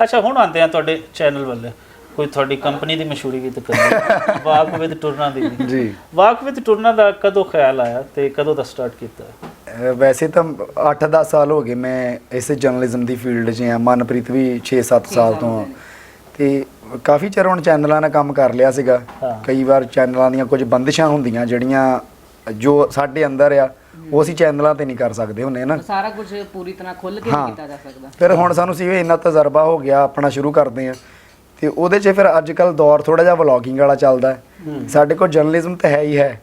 ਅੱਛਾ ਹੁਣ ਆਉਂਦੇ ਆ ਤੁਹਾਡੇ ਚੈਨਲ ਵੱਲ, ਕੋਈ ਤੁਹਾਡੀ ਕੰਪਨੀ ਦੀ ਮਸ਼ਹੂਰੀ ਵੀ ਤਾਂ ਕਰਨੀ ਵਾਕ ਵਿਦ ਟੁਰਨਾ ਦੀ ਜੀ। ਵਾਕ ਵਿਦ ਟੁਰਨਾ ਦਾ ਕਦੋਂ ਖਿਆਲ ਆਇਆ ਤੇ ਕਦੋਂ ਦਾ ਸਟਾਰਟ ਕੀਤਾ? ਵੈਸੇ ਤਾਂ 8-10 ਸਾਲ ਹੋ ਗਏ ਮੈਂ ਇਸ ਜਰਨਲਿਜ਼ਮ ਦੀ ਫੀਲਡ 'ਚ ਹਾਂ। ਮਨਪ੍ਰੀਤ ਵੀ 6-7 ਸਾਲ ਤੋਂ ਆ ਤੇ ਕਾਫੀ ਚਿਰ ਹੁਣ ਚੈਨਲਾਂ ਨਾਲ ਕੰਮ ਕਰ ਲਿਆ ਸੀਗਾ। ਕਈ ਵਾਰ ਚੈਨਲਾਂ ਦੀਆਂ ਕੁਝ ਬੰਦਿਸ਼ਾਂ ਹੁੰਦੀਆਂ ਜਿਹੜੀਆਂ ਜੋ ਸਾਡੇ ਅੰਦਰ ਆ ਉਹ ਅਸੀਂ ਚੈਨਲਾਂ ਤੇ ਨਹੀਂ ਕਰ ਸਕਦੇ ਹੁੰਨੇ ਨਾ, ਸਾਰਾ ਕੁਝ ਪੂਰੀ ਤਰ੍ਹਾਂ ਖੁੱਲ ਕੇ ਨਹੀਂ ਕੀਤਾ ਜਾ ਸਕਦਾ। ਫਿਰ ਹੁਣ ਸਾਨੂੰ ਸੀ ਇੰਨਾ ਤਜਰਬਾ ਹੋ ਗਿਆ, ਆਪਣਾ ਸ਼ੁਰੂ ਕਰਦੇ ਆ ਤੇ ਉਹਦੇ 'ਚ ਫਿਰ ਅੱਜ ਕੱਲ ਦੌਰ ਥੋੜਾ ਜਿਹਾ ਵਲੌਗਿੰਗ ਵਾਲਾ ਚੱਲਦਾ। ਸਾਡੇ ਕੋਲ ਜਰਨਲਿਜ਼ਮ ਤਾਂ ਹੈ ਹੀ ਹੈ,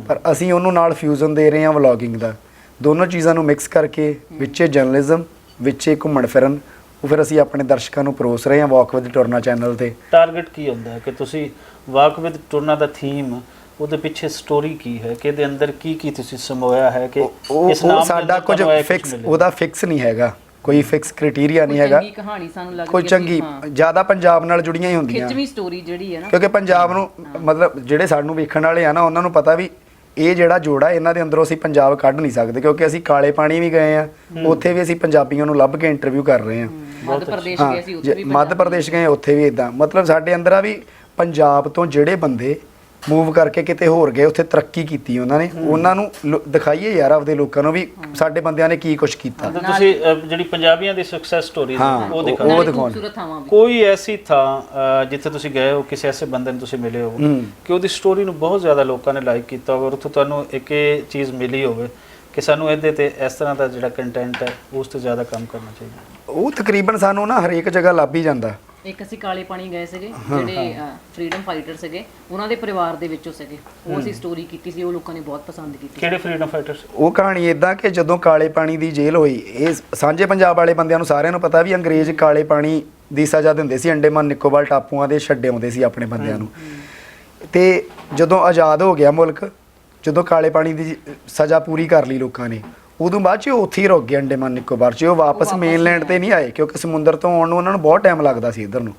ਪਰ ਅਸੀਂ ਉਹਨੂੰ ਨਾਲ ਫਿਊਜ਼ਨ ਦੇ ਰਹੇ ਹਾਂ ਵਲੌਗਿੰਗ ਦਾ। ਦੋਨੋਂ ਚੀਜ਼ਾਂ ਨੂੰ ਮਿਕਸ ਕਰਕੇ ਵਿੱਚੇ ਜਰਨਲਿਜ਼ਮ ਵਿੱਚੇ ਘੁੰਮਣ ਫਿਰਨ, ਉਹ ਫਿਰ ਅਸੀਂ ਆਪਣੇ ਦਰਸ਼ਕਾਂ ਨੂੰ ਪਰੋਸ ਰਹੇ ਹਾਂ ਵਾਕ ਵਿਦ ਟੁਰਨਾ ਚੈਨਲ ਤੇ। ਟਾਰਗੇਟ ਕੀ ਹੁੰਦਾ ਹੈ ਕਿ ਤੁਸੀਂ ਵਾਕ ਵਿਦ ਟੁਰਨਾ ਦਾ ਥੀਮ, ਉਹਦੇ ਪਿੱਛੇ ਸਟੋਰੀ ਕੀ ਹੈ ਕਿ ਇਹਦੇ ਅੰਦਰ ਕੀ ਕੀ ਤੁਸੀਂ ਸਮੋਇਆ ਹੈ ਕਿ ਇਸ ਨਾਮ ਸਾਡਾ ਕੁਝ ਫਿਕਸ ਉਹਦਾ ਫਿਕਸ ਨਹੀਂ ਹੈਗਾ, ਕੋਈ ਫਿਕਸ ਕ੍ਰਾਈਟੇਰੀਆ ਨਹੀਂ ਹੈਗਾ। ਚੰਗੀ ਕਹਾਣੀ ਸਾਨੂੰ ਲੱਗਦੀ ਕੋਈ ਚੰਗੀ ਜ਼ਿਆਦਾ ਪੰਜਾਬ ਨਾਲ ਜੁੜੀਆਂ ਹੀ ਹੁੰਦੀਆਂ, ਖਿੱਚਵੀਂ ਸਟੋਰੀ ਜਿਹੜੀ ਹੈ ਨਾ, ਕਿਉਂਕਿ ਪੰਜਾਬ ਨੂੰ ਮਤਲਬ ਜਿਹੜੇ ਸਾਨੂੰ ਵੇਖਣ ਵਾਲੇ ਆ ਨਾ ਉਹਨਾਂ ਨੂੰ ਪਤਾ ਵੀ ਇਹ ਜਿਹੜਾ ਜੋੜਾ ਇਹਨਾਂ ਦੇ ਅੰਦਰੋਂ ਅਸੀਂ ਪੰਜਾਬ ਕੱਢ ਨਹੀਂ ਸਕਦੇ, ਕਿਉਂਕਿ ਅਸੀਂ ਕਾਲੇ ਪਾਣੀ ਵੀ ਗਏ ਆ, ਉੱਥੇ ਵੀ ਅਸੀਂ ਪੰਜਾਬੀਆਂ ਨੂੰ ਲੱਭ ਕੇ ਇੰਟਰਵਿਊ ਕਰ ਰਹੇ ਹਾਂ। ਮੱਧ ਪ੍ਰਦੇਸ਼ ਗਏ ਸੀ, ਉੱਥੇ ਵੀ ਮੱਧ ਪ੍ਰਦੇਸ਼ ਗਏ, ਉੱਥੇ ਵੀ ਇਦਾਂ। ਮਤਲਬ ਸਾਡੇ ਅੰਦਰ ਆ ਵੀ ਪੰਜਾਬ ਤੋਂ ਜਿਹੜੇ ਬੰਦੇ ਮੂਵ ਕਰਕੇ ਕਿਤੇ ਹੋਰ ਗਏ, ਉੱਥੇ ਤਰੱਕੀ ਕੀਤੀ ਉਹਨਾਂ ਨੇ, ਉਹਨਾਂ ਨੂੰ ਦਿਖਾਈਏ ਯਾਰ ਆਪਦੇ ਲੋਕਾਂ ਨੂੰ ਵੀ ਸਾਡੇ ਬੰਦਿਆਂ ਨੇ ਕੀ ਕੁਝ ਕੀਤਾ। ਤੁਸੀਂ ਜਿਹੜੀ ਪੰਜਾਬੀਆਂ ਦੀ ਸਕਸੈਸ ਸਟੋਰੀ ਉਹ ਦਿਖਾਉਣੀ। ਕੋਈ ਐਸੀ ਥਾਂ ਜਿੱਥੇ ਤੁਸੀਂ ਗਏ ਹੋ, ਕਿਸੇ ਐਸੇ ਬੰਦੇ ਨੂੰ ਤੁਸੀਂ ਮਿਲੇ ਹੋ ਕਿ ਉਹਦੀ ਸਟੋਰੀ ਨੂੰ ਬਹੁਤ ਜ਼ਿਆਦਾ ਲੋਕਾਂ ਨੇ ਲਾਈਕ ਕੀਤਾ ਹੋਵੇ, ਔਰ ਉੱਥੋਂ ਤੁਹਾਨੂੰ ਇੱਕ ਇਹ ਚੀਜ਼ ਮਿਲੀ ਹੋਵੇ ਕਿ ਸਾਨੂੰ ਇਹਦੇ ਤੇ ਇਸ ਤਰ੍ਹਾਂ ਦਾ ਜਿਹੜਾ ਕੰਟੈਂਟ ਹੈ ਉਸ ਤੇ ਜ਼ਿਆਦਾ ਕੰਮ ਕਰਨਾ ਚਾਹੀਦਾ? ਉਹ ਤਕਰੀਬਨ ਸਾਨੂੰ ਨਾ ਹਰੇਕ ਜਗ੍ਹਾ ਲੱਭ ਹੀ ਜਾਂਦਾ। ਇੱਕ ਅਸੀਂ ਕਾਲੇ ਪਾਣੀ ਗਏ ਸੀਗੇ, ਜਿਹੜੇ ਫਰੀडम ਫਾਈਟਰ ਸੀਗੇ, ਉਹਨਾਂ ਦੇ ਪਰਿਵਾਰ ਦੇ ਵਿੱਚੋਂ ਸੀਗੇ, ਉਹ ਅਸੀਂ ਸਟੋਰੀ ਕੀਤੀ ਸੀ, ਉਹ ਲੋਕਾਂ ਨੇ ਬਹੁਤ ਪਸੰਦ ਕੀਤੀ। ਕਿਹੜੇ ਫਰੀडम ਫਾਈਟਰਸ? ਉਹ ਕਹਾਣੀ ਇਦਾਂ ਕਿ ਜਦੋਂ ਕਾਲੇ ਪਾਣੀ ਦੀ ਜੇਲ੍ਹ ਹੋਈ, ਇਹ ਸਾਂਝੇ ਪੰਜਾਬ ਵਾਲੇ ਬੰਦਿਆਂ ਨੂੰ ਸਾਰਿਆਂ ਨੂੰ ਪਤਾ ਵੀ ਅੰਗਰੇਜ਼ ਕਾਲੇ ਪਾਣੀ ਦੀ ਸਜ਼ਾ ਦਿੰਦੇ ਸੀ, ਅੰਡੇਮਾਨ ਨਿਕੋਬਾਰ ਟਾਪੂਆਂ ਦੇ ਛੱਡੇ ਆਉਂਦੇ ਸੀ ਆਪਣੇ ਬੰਦਿਆਂ ਨੂੰ। ਤੇ ਜਦੋਂ ਆਜ਼ਾਦ ਹੋ ਗਿਆ ਮੁਲਕ, ਜਦੋਂ ਕਾਲੇ ਪਾਣੀ ਦੀ ਸਜ਼ਾ ਪੂਰੀ ਕਰ ਲਈ ਲੋਕਾਂ ਨੇ, ਉਦੋਂ ਬਾਅਦ 'ਚ ਉਹ ਉੱਥੇ ਹੀ ਰੁਕ ਗਏ ਅੰਡੇਮਾਨ ਨਿਕੋਬਾਰ 'ਚ। ਉਹ ਵਾਪਸ ਮੇਨਲੈਂਡ ਤੇ ਨਹੀਂ ਆਏ, ਕਿਉਂਕਿ ਸਮੁੰਦਰ ਤੋਂ ਆਉਣ ਨੂੰ ਉਹਨਾਂ ਨੂੰ ਬਹੁਤ ਟਾਈਮ ਲੱਗਦਾ ਸੀ ਇੱਧਰ ਨੂੰ।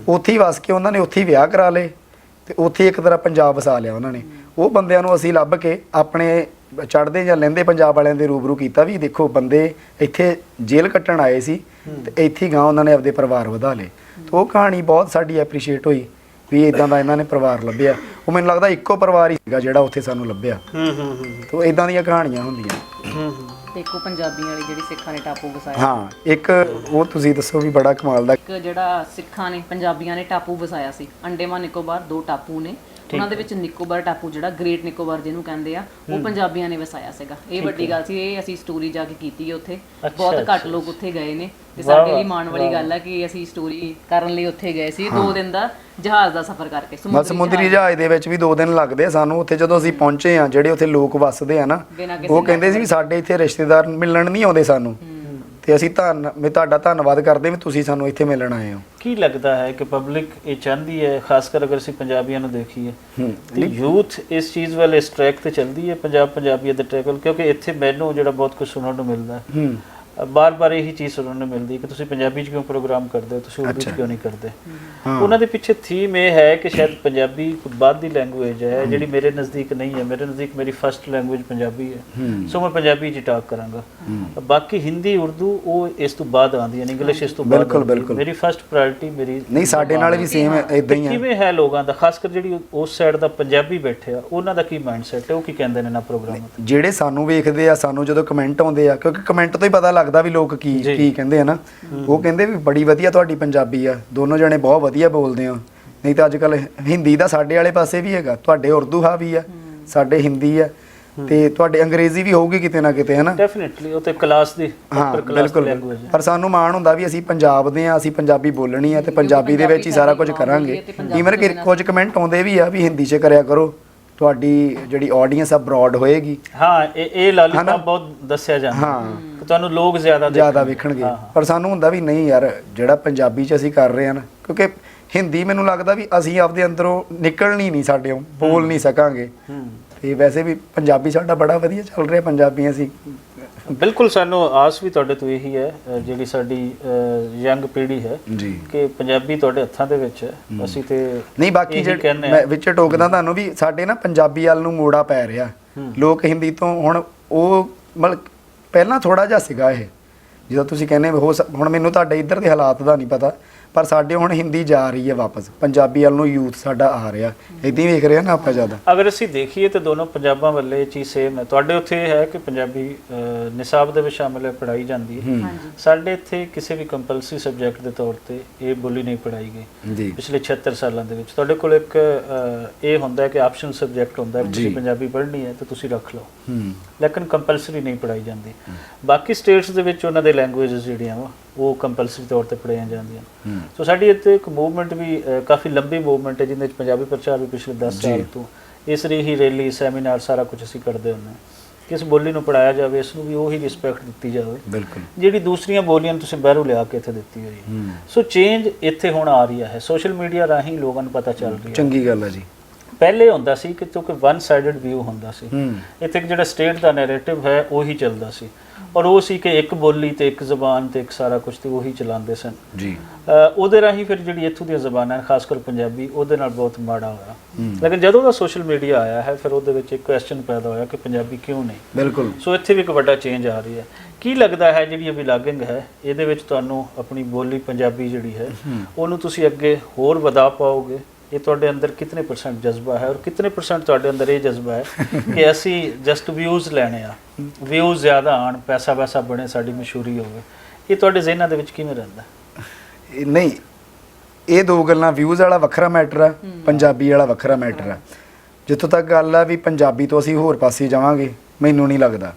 ਉੱਥੇ ਹੀ ਵਸ ਕੇ ਉਹਨਾਂ ਨੇ ਉੱਥੇ ਹੀ ਵਿਆਹ ਕਰਾ ਲਏ ਤੇ ਉੱਥੇ ਇੱਕ ਤਰ੍ਹਾਂ ਪੰਜਾਬ ਵਸਾ ਲਿਆ ਉਹਨਾਂ ਨੇ। ਉਹ ਬੰਦਿਆਂ ਨੂੰ ਅਸੀਂ ਲੱਭ ਕੇ ਆਪਣੇ ਚੜ੍ਹਦੇ ਜਾਂ ਲਹਿੰਦੇ ਪੰਜਾਬ ਵਾਲਿਆਂ ਦੇ ਰੂਬਰੂ ਕੀਤਾ ਵੀ ਦੇਖੋ ਬੰਦੇ ਇੱਥੇ ਜੇਲ੍ਹ ਕੱਟਣ ਆਏ ਸੀ ਤੇ ਇੱਥੇ ਗਾਂ ਉਹਨਾਂ ਨੇ ਆਪਦੇ ਪਰਿਵਾਰ ਵਧਾ ਲਏ। ਤੇ ਉਹ ਕਹਾਣੀ ਬਹੁਤ ਸਾਡੀ ਐਪਰੀਸ਼ੀਏਟ ਹੋਈ ਵੀ ਇਦਾਂ ਦਾ ਇਹਨਾਂ ਨੇ ਪਰਿਵਾਰ ਲੱਭਿਆ। ਉਹ ਮੈਨੂੰ ਲੱਗਦਾ ਇੱਕੋ ਪਰਿਵਾਰ ਹੀ ਸੀਗਾ ਜਿਹੜਾ ਉੱਥੇ ਸਾਨੂੰ ਲੱਭਿਆ। ਤੇ ਇਦਾਂ ਦੀਆਂ ਕਹਾਣੀਆਂ ਹੁੰਦੀਆਂ। ਤੇ ਇੱਕੋ ਪੰਜਾਬੀਆਂ ਵਾਲੀ ਜਿਹੜੀ ਸਿੱਖਾਂ ਨੇ ਟਾਪੂ ਵਸਾਇਆ। ਹਾਂ, ਇੱਕ ਉਹ ਤੁਸੀਂ ਦੱਸੋ ਵੀ ਬੜਾ ਕਮਾਲ ਦਾ। ਇੱਕ ਜਿਹੜਾ ਸਿੱਖਾਂ ਨੇ ਪੰਜਾਬੀਆਂ ਨੇ ਟਾਪੂ ਵਸਾਇਆ ਸੀ, ਅੰਡੇਮਾਨ ਨਿਕੋਬਾਰ 2 ਟਾਪੂ ਨੇ, ਉਹਨਾਂ ਦੇ ਵਿੱਚ ਨਿਕੋਬਾਰ ਟਾਪੂ ਜਿਹੜਾ ਗ੍ਰੇਟ ਨਿਕੋਬਾਰ ਜਿਹਨੂੰ ਕਹਿੰਦੇ ਆ, ਉਹ ਪੰਜਾਬੀਆਂ ਨੇ ਵਸਾਇਆ ਸੀਗਾ। ਇਹ ਵੱਡੀ ਗੱਲ ਸੀ, ਇਹ ਅਸੀਂ ਸਟੋਰੀ ਜਾ ਕੇ ਕੀਤੀ ਹੈ ਉੱਥੇ। ਬਹੁਤ ਘੱਟ ਲੋਕ ਉੱਥੇ ਗਏ ਨੇ ਤੇ ਸਾਡੇ ਲਈ ਮਾਣ ਵਾਲੀ ਗੱਲ ਹੈ ਕਿ ਅਸੀਂ ਸਟੋਰੀ ਕਰਨ ਲਈ ਉੱਥੇ ਗਏ ਸੀ। 2 ਦਿਨ ਦਾ ਜਹਾਜ਼ ਦਾ ਸਫ਼ਰ ਕਰਕੇ, ਸਮੁੰਦਰੀ ਜਹਾਜ਼ ਦੇ ਵਿੱਚ ਵੀ 2 ਦਿਨ ਲੱਗਦੇ ਆ ਸਾਨੂੰ। ਉੱਥੇ ਜਦੋਂ ਅਸੀਂ ਪਹੁੰਚੇ ਆ, ਜਿਹੜੇ ਉੱਥੇ ਲੋਕ ਵੱਸਦੇ ਆ ਨਾ, ਉਹ ਕਹਿੰਦੇ ਸੀ ਵੀ ਸਾਡੇ ਇੱਥੇ ਰਿਸ਼ਤੇਦਾਰ ਮਿਲਣ ਨਹੀਂ ਆਉਂਦੇ ਸਾਨੂੰ, ਤੇ ਅਸੀਂ ਤੁਹਾਡਾ ਧੰਨਵਾਦ ਕਰਦੇ ਵੀ ਤੁਸੀਂ ਸਾਨੂੰ ਇੱਥੇ ਮਿਲਣ ਆਏ ਹੋ। ਕੀ ਲੱਗਦਾ ਹੈ ਕਿ ਪਬਲਿਕ ਇਹ ਚਾਹੁੰਦੀ ਹੈ, ਖਾਸ ਕਰ ਅਗਰ ਅਸੀਂ ਪੰਜਾਬੀਆਂ ਨੂੰ ਦੇਖੀਏ ਤੇ ਯੂਥ ਇਸ ਚੀਜ਼ ਵੱਲ, ਇਸ ਟਰੈਕ ਤੇ ਚੱਲਦੀ ਹੈ, ਪੰਜਾਬੀਅਤ ਦੇ ਟਰੈਕ ਵੱਲ? ਕਿਉਂਕਿ ਇੱਥੇ ਮੈਨੂੰ ਜਿਹੜਾ ਬਹੁਤ ਕੁਝ ਸੁਣਨ ਨੂੰ ਮਿਲਦਾ ਹੈ, ਬਾਰ-ਬਾਰ ਇਹੀ ਚੀਜ਼ ਸੁਣਨ ਨੂੰ ਮਿਲਦੀ ਕਿ ਤੁਸੀਂ ਪੰਜਾਬੀ 'ਚ ਕਿਉਂ ਪ੍ਰੋਗਰਾਮ ਕਰਦੇ ਹੋ, ਤੁਸੀਂ ਉਰਦੂ 'ਚ ਕਿਉਂ ਨਹੀਂ ਕਰਦੇ? ਉਹਨਾਂ ਦੇ ਪਿੱਛੇ ਥੀਮ ਇਹ ਹੈ ਕਿ ਸ਼ਾਇਦ ਪੰਜਾਬੀ ਬਾਅਦ ਦੀ ਲੈਂਗੁਏਜ ਹੈ ਜਿਹੜੀ ਮੇਰੇ ਨਜ਼ਦੀਕ ਨਹੀਂ ਹੈ। ਮੇਰੇ ਨਜ਼ਦੀਕ ਮੇਰੀ ਫਸਟ ਲੈਂਗੁਏਜ ਪੰਜਾਬੀ ਹੈ, ਸੋ ਮੈਂ ਪੰਜਾਬੀ 'ਚ ਟਾਕ ਕਰਾਂਗਾ। ਬਾਕੀ ਹਿੰਦੀ, ਉਰਦੂ ਉਹ ਇਸ ਤੋਂ ਬਾਅਦ ਆਉਂਦੀਆਂ ਨੇ, ਇੰਗਲਿਸ਼ ਇਸ ਤੋਂ ਬਾਅਦ। ਮੇਰੀ ਫਸਟ ਪ੍ਰਾਇੋਰਟੀ ਮੇਰੀ ਨਹੀਂ, ਸਾਡੇ ਨਾਲ ਵੀ ਸੇਮ ਇਦਾਂ ਹੀ ਹੈ। ਕਿਵੇਂ ਹੈ ਲੋਕਾਂ ਦਾ, ਖਾਸ ਕਰ ਜਿਹੜੀ ਉਸ ਸਾਈਡ ਦਾ ਪੰਜਾਬੀ ਬੈਠੇ ਆ, ਉਹਨਾਂ ਦਾ ਕੀ ਮਾਈਂਡਸੈਟ ਹੈ? ਉਹ ਕੀ ਕਹਿੰਦੇ ਨੇ ਨਾ ਪ੍ਰੋਗਰਾਮ? ਜਿਹੜੇ ਸਾਨੂੰ ਵੇਖਦੇ ਆ, ਸਾਨੂੰ ਜਦੋਂ ਕਮੈਂਟ ਆਉਂਦੇ ਆ, ਕਿਉਂਕਿ ਕਮੈਂਟ ਤੋਂ ਹੀ ਪਤਾ ਲੱਗਦਾ ਵੀ ਲੋਕ ਕੀ ਕਹਿੰਦੇ ਆ ਨਾ। ਉਹ ਕਹਿੰਦੇ ਵੀ ਬੜੀ ਵਧੀਆ ਤੁਹਾਡੀ ਪੰਜਾਬੀ ਆ, ਦੋਨੋਂ ਜਣੇ ਬਹੁਤ ਵਧੀਆ ਬੋਲਦੇ ਹੋ। ਨਹੀਂ ਤਾਂ ਅੱਜ ਕੱਲ ਹਿੰਦੀ ਦਾ ਸਾਡੇ ਵਾਲੇ ਪਾਸੇ ਵੀ ਹੈਗਾ, ਤੁਹਾਡੇ ਉਰਦੂ ਹਾ ਵੀ ਆ, ਸਾਡੇ ਹਿੰਦੀ ਆ, ਤੇ ਤੁਹਾਡੇ ਅੰਗਰੇਜ਼ੀ ਵੀ ਹੋਊਗੀ ਕਿਤੇ ਨਾ ਕਿਤੇ, ਹੈ ਨਾ? ਡੈਫੀਨਿਟਲੀ ਉਹ ਤੇ ਕਲਾਸ ਦੀ, ਹਾਂ ਬਿਲਕੁਲ। ਪਰ ਸਾਨੂੰ ਮਾਣ ਹੁੰਦਾ ਵੀ ਅਸੀਂ ਪੰਜਾਬ ਦੇ ਆ, ਅਸੀਂ ਪੰਜਾਬੀ ਬੋਲਣੀ ਆ ਤੇ ਪੰਜਾਬੀ ਦੇ ਵਿੱਚ ਹੀ ਸਾਰਾ ਕੁਝ ਕਰਾਂਗੇ। ਈਵਨ ਕਿ ਕੁਝ ਕਮੈਂਟ ਆਉਂਦੇ ਵੀ ਆ ਵੀ ਹਿੰਦੀ 'ਚ ਕਰਿਆ ਕਰੋ, ਤੁਹਾਡੀ ਜਿਹੜੀ ਆਡੀਅנס ਆ ਬਰੋਡ ਹੋਏਗੀ। ਹਾਂ, ਇਹ ਲਾਲੀਪਾਪ ਬਹੁਤ ਦੱਸਿਆ ਜਾਂਦਾ ਕਿ ਤੁਹਾਨੂੰ ਲੋਕ ਜ਼ਿਆਦਾ ਵੇਖਣਗੇ। ਪਰ ਸਾਨੂੰ ਹੁੰਦਾ ਵੀ ਨਹੀਂ ਯਾਰ, ਜਿਹੜਾ ਪੰਜਾਬੀ 'ਚ ਅਸੀਂ ਕਰ ਰਹੇ ਹਾਂ ਨਾ, ਕਿਉਂਕਿ ਹਿੰਦੀ ਮੈਨੂੰ ਲੱਗਦਾ ਵੀ ਅਸੀਂ ਆਪਦੇ ਅੰਦਰੋਂ ਨਿਕਲਣੀ ਨਹੀਂ, ਸਾਡੇ ਬੋਲ ਨਹੀਂ ਸਕਾਂਗੇ। ਤੇ ਵੈਸੇ ਵੀ ਪੰਜਾਬੀ ਸਾਡਾ ਬੜਾ ਵਧੀਆ ਚੱਲ ਰਿਹਾ, ਪੰਜਾਬੀ ਅਸੀਂ ਬਿਲਕੁਲ। ਸਾਨੂੰ ਆਸ ਵੀ ਤੁਹਾਡੇ ਤੋਂ ਇਹੀ ਹੈ, ਜਿਹੜੀ ਸਾਡੀ ਯੰਗ ਪੀੜ੍ਹੀ ਹੈ, ਕਿ ਪੰਜਾਬੀ ਤੁਹਾਡੇ ਹੱਥਾਂ ਦੇ ਵਿੱਚ ਹੈ। ਅਸੀਂ ਤੇ ਨਹੀਂ, ਬਾਕੀ ਮੈਂ ਵਿੱਚ ਟੋਕਦਾ ਤੁਹਾਨੂੰ ਵੀ, ਸਾਡੇ ਨਾ ਪੰਜਾਬੀ ਵੱਲ ਨੂੰ ਮੋੜਾ ਪੈ ਰਿਹਾ। ਲੋਕ ਹਿੰਦੀ ਤੋਂ ਹੁਣ ਉਹ ਮਤਲਬ ਪਹਿਲਾਂ ਥੋੜਾ ਜਿਹਾ ਸੀਗਾ ਇਹ, ਜਦੋਂ ਤੁਸੀਂ ਕਹਿੰਦੇ ਹੁਣ ਮੈਨੂੰ ਤੁਹਾਡੇ ਇੱਧਰ ਦੇ ਹਾਲਾਤ ਦਾ ਨਹੀਂ ਪਤਾ, ਪਰ ਸਾਡੇ ਹੁਣ ਹਿੰਦੀ ਜਾ ਰਹੀ ਹੈ ਵਾਪਸ, ਪੰਜਾਬੀ ਵੱਲ ਨੂੰ ਯੂਥ ਸਾਡਾ ਆ ਰਿਹਾ, ਇੱਦਾਂ ਹੀ ਵੇਖ ਰਹੇ ਨਾ ਆਪਾਂ ਜ਼ਿਆਦਾ। ਅਗਰ ਅਸੀਂ ਦੇਖੀਏ ਤਾਂ ਦੋਨੋਂ ਪੰਜਾਬਾਂ ਵੱਲੇ ਇਹ ਚੀਜ਼ ਸੇਮ ਹੈ। ਤੁਹਾਡੇ ਉੱਥੇ ਇਹ ਹੈ ਕਿ ਪੰਜਾਬੀ ਨਿਸਾਬ ਦੇ ਵਿੱਚ ਸ਼ਾਮਿਲ ਹੈ, ਪੜ੍ਹਾਈ ਜਾਂਦੀ ਹੈ। ਸਾਡੇ ਇੱਥੇ ਕਿਸੇ ਵੀ ਕੰਪਲਸਰੀ ਸਬਜੈਕਟ ਦੇ ਤੌਰ ਤੇ ਇਹ ਬੋਲੀ ਨਹੀਂ ਪੜ੍ਹਾਈ ਗਈ ਜੀ ਪਿਛਲੇ 76 ਸਾਲਾਂ ਦੇ ਵਿੱਚ। ਤੁਹਾਡੇ ਕੋਲ ਇੱਕ ਇਹ ਹੁੰਦਾ ਹੈ ਕਿ ਆਪਸ਼ਨਲ ਸਬਜੈਕਟ ਹੁੰਦਾ ਹੈ, ਤੁਸੀਂ ਪੰਜਾਬੀ ਪੜ੍ਹਨੀ ਹੈ ਤਾਂ ਤੁਸੀਂ ਰੱਖ ਲਓ, ਲੇਕਿਨ ਕੰਪਲਸਰੀ ਨਹੀਂ ਪੜ੍ਹਾਈ ਜਾਂਦੀ। ਬਾਕੀ ਸਟੇਟਸ ਦੇ ਵਿੱਚ ਉਹਨਾਂ ਦੇ ਲੈਂਗੁਏਜਸ ਜਿਹੜੀਆਂ ਵਾ ਉਹ ਕੰਪਲਸਰੀ ਤੌਰ ਤੇ ਪੜ੍ਹਾਈਆਂ ਜਾਂਦੀਆਂ। ਸੋ ਸਾਡੀ ਇੱਥੇ ਇੱਕ ਮੂਵਮੈਂਟ ਵੀ ਕਾਫੀ ਲੰਬੀ ਮੂਵਮੈਂਟ ਹੈ, ਜਿਹਦੇ ਵਿੱਚ ਪੰਜਾਬੀ ਪ੍ਰਚਾਰ ਵੀ ਪਿਛਲੇ 10 ਸਾਲ ਤੋਂ ਇਸ ਲਈ ਹੀ ਰੈਲੀ ਸੈਮੀਨਾਰ ਸਾਰਾ ਕੁਝ ਅਸੀਂ ਕਰਦੇ ਹੁੰਦੇ ਹਾਂ ਕਿ ਇਸ ਬੋਲੀ ਨੂੰ ਪੜ੍ਹਾਇਆ ਜਾਵੇ, ਇਸ ਨੂੰ ਵੀ ਉਹੀ ਰਿਸਪੈਕਟ ਦਿੱਤੀ ਜਾਵੇ ਬਿਲਕੁਲ ਜਿਹੜੀ ਦੂਸਰੀਆਂ ਬੋਲੀਆਂ ਤੁਸੀਂ ਬਾਹਰੋਂ ਲਿਆ ਕੇ ਇੱਥੇ ਦਿੱਤੀ ਹੋਈ ਹੈ। ਸੋ ਚੇਂਜ ਇੱਥੇ ਹੁਣ ਆ ਰਹੀ ਹੈ, ਸੋਸ਼ਲ ਮੀਡੀਆ ਰਾਹੀਂ ਲੋਕਾਂ ਨੂੰ ਪਤਾ ਚੱਲ ਰਹੀ ਹੈ। ਚੰਗੀ ਗੱਲ ਹੈ ਜੀ। ਪਹਿਲੇ ਹੁੰਦਾ ਸੀ ਕਿ ਕਿਉਂਕਿ ਵਨ ਸਾਈਡਡ ਵਿਊ ਹੁੰਦਾ ਸੀ, ਇੱਥੇ ਜਿਹੜਾ ਸਟੇਟ ਦਾ ਨੈਰੇਟਿਵ ਹੈ ਉਹੀ ਚੱਲਦਾ ਸੀ, ਔਰ ਉਹ ਸੀ ਕਿ ਇੱਕ ਬੋਲੀ ਤੇ ਇੱਕ ਜ਼ਬਾਨ ਤੇ ਇੱਕ ਸਾਰਾ ਕੁਝ ਤੇ ਉਹੀ ਚਲਾਉਂਦੇ ਸਨ ਜੀ। ਉਹਦੇ ਰਾਹੀਂ ਫਿਰ ਜਿਹੜੀ ਇੱਥੋਂ ਦੀਆਂ ਜ਼ਬਾਨਾਂ ਖਾਸ ਕਰ ਪੰਜਾਬੀ, ਉਹਦੇ ਨਾਲ ਬਹੁਤ ਮਾੜਾ ਹੋਇਆ। ਲੇਕਿਨ ਜਦੋਂ ਦਾ ਸੋਸ਼ਲ ਮੀਡੀਆ ਆਇਆ ਹੈ ਫਿਰ ਉਹਦੇ ਵਿੱਚ ਇੱਕ ਕੁਐਸਚਨ ਪੈਦਾ ਹੋਇਆ ਕਿ ਪੰਜਾਬੀ ਕਿਉਂ ਨਹੀਂ। ਬਿਲਕੁਲ। ਸੋ ਇੱਥੇ ਵੀ ਇੱਕ ਵੱਡਾ ਚੇਂਜ ਆ ਰਹੀ ਹੈ। ਕੀ ਲੱਗਦਾ ਹੈ ਜਿਹੜੀ ਇਹ ਬਿਲੋਗਿੰਗ ਹੈ ਇਹਦੇ ਵਿੱਚ ਤੁਹਾਨੂੰ ਆਪਣੀ ਬੋਲੀ ਪੰਜਾਬੀ ਜਿਹੜੀ ਹੈ ਉਹਨੂੰ ਤੁਸੀਂ ਅੱਗੇ ਹੋਰ ਵਧਾ ਪਾਓਗੇ? ਇਹ ਤੁਹਾਡੇ ਅੰਦਰ ਕਿਤਨੇ % ਜਜ਼ਬਾ ਹੈ ਔਰ ਕਿਤਨੇ % ਤੁਹਾਡੇ ਅੰਦਰ ਇਹ ਜਜ਼ਬਾ ਹੈ ਕਿ ਅਸੀਂ ਜਸਟ ਵਿਊਜ਼ ਲੈਣੇ ਆ, ਵਿਊਜ਼ ਜ਼ਿਆਦਾ ਆਣ, ਪੈਸਾ ਵੈਸਾ ਬਣੇ, ਸਾਡੀ ਮਸ਼ਹੂਰੀ ਹੋਵੇ? ਇਹ ਤੁਹਾਡੇ ਜ਼ਿਹਨਾਂ ਦੇ ਵਿੱਚ ਕਿਵੇਂ ਰਹਿੰਦਾ? ਨਹੀਂ, ਇਹ ਦੋ ਗੱਲਾਂ, ਵਿਊਜ਼ ਵਾਲਾ ਵੱਖਰਾ ਮੈਟਰ ਆ, ਪੰਜਾਬੀ ਵਾਲਾ ਵੱਖਰਾ ਮੈਟਰ ਆ। ਜਿੱਥੋਂ ਤੱਕ ਗੱਲ ਆ ਵੀ ਪੰਜਾਬੀ ਤੋਂ ਅਸੀਂ ਹੋਰ ਪਾਸੇ ਜਾਵਾਂਗੇ, ਮੈਨੂੰ ਨਹੀਂ ਲੱਗਦਾ,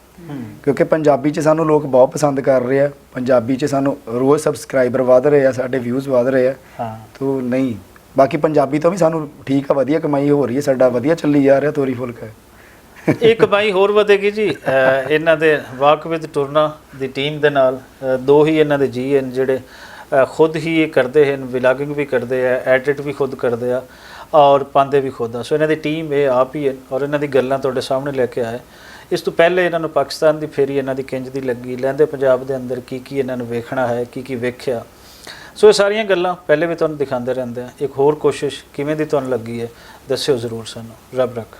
ਕਿਉਂਕਿ ਪੰਜਾਬੀ 'ਚ ਸਾਨੂੰ ਲੋਕ ਬਹੁਤ ਪਸੰਦ ਕਰ ਰਹੇ ਆ, ਪੰਜਾਬੀ 'ਚ ਸਾਨੂੰ ਰੋਜ਼ ਸਬਸਕ੍ਰਾਈਬਰ ਵਧ ਰਹੇ ਆ, ਸਾਡੇ ਵਿਊਜ਼ ਵਧ ਰਹੇ ਆ। ਤੋ ਨਹੀਂ, ਬਾਕੀ ਪੰਜਾਬੀ ਤੋਂ ਵੀ ਸਾਨੂੰ ਠੀਕ ਆ, ਵਧੀਆ ਕਮਾਈ ਹੋ ਰਹੀ ਹੈ, ਸਾਡਾ ਵਧੀਆ ਚੱਲੀ ਜਾ ਰਿਹਾ, ਤੋਰੀ ਫੁਲਕਾ। ਇਹ ਕਮਾਈ ਹੋਰ ਵਧੇਗੀ ਜੀ। ਇਹਨਾਂ ਦੇ ਵਾਕ ਵਿਦ ਟੁਰਨਾ ਦੀ ਟੀਮ ਦੇ ਨਾਲ ਦੋ ਹੀ ਇਹਨਾਂ ਦੇ ਜੀ ਹਨ ਜਿਹੜੇ ਖੁਦ ਹੀ ਇਹ ਕਰਦੇ ਹਨ, ਵਲੌਗਿੰਗ ਵੀ ਕਰਦੇ ਆ, ਐਡਿਟ ਵੀ ਖੁਦ ਕਰਦੇ ਆ ਔਰ ਪਾਉਂਦੇ ਵੀ ਖੁਦ ਆ। ਸੋ ਇਹਨਾਂ ਦੀ ਟੀਮ ਇਹ ਆਪ ਹੀ ਹੈ ਔਰ ਇਹਨਾਂ ਦੀ ਗੱਲਾਂ ਤੁਹਾਡੇ ਸਾਹਮਣੇ ਲੈ ਕੇ ਆਏ। ਇਸ ਤੋਂ ਪਹਿਲੇ ਇਹਨਾਂ ਨੂੰ ਪਾਕਿਸਤਾਨ ਦੀ ਫੇਰੀ ਇਹਨਾਂ ਦੀ ਕਿੰਜ ਦੀ ਲੱਗੀ, ਲਹਿੰਦੇ ਪੰਜਾਬ ਦੇ ਅੰਦਰ ਕੀ ਕੀ ਇਹਨਾਂ ਨੂੰ ਵੇਖਣਾ ਹੈ, ਕੀ ਕੀ ਵੇਖਿਆ। ਸੋ ਇਹ ਸਾਰੀਆਂ ਗੱਲਾਂ ਪਹਿਲੇ ਵੀ ਤੁਹਾਨੂੰ ਦਿਖਾਉਂਦੇ ਰਹਿੰਦੇ ਆ। ਇੱਕ ਹੋਰ ਕੋਸ਼ਿਸ਼ ਕਿਵੇਂ ਦੀ ਤੁਹਾਨੂੰ ਲੱਗੀ ਹੈ ਦੱਸਿਓ ਜ਼ਰੂਰ ਸਾਨੂੰ। ਰੱਬ ਰੱਖ।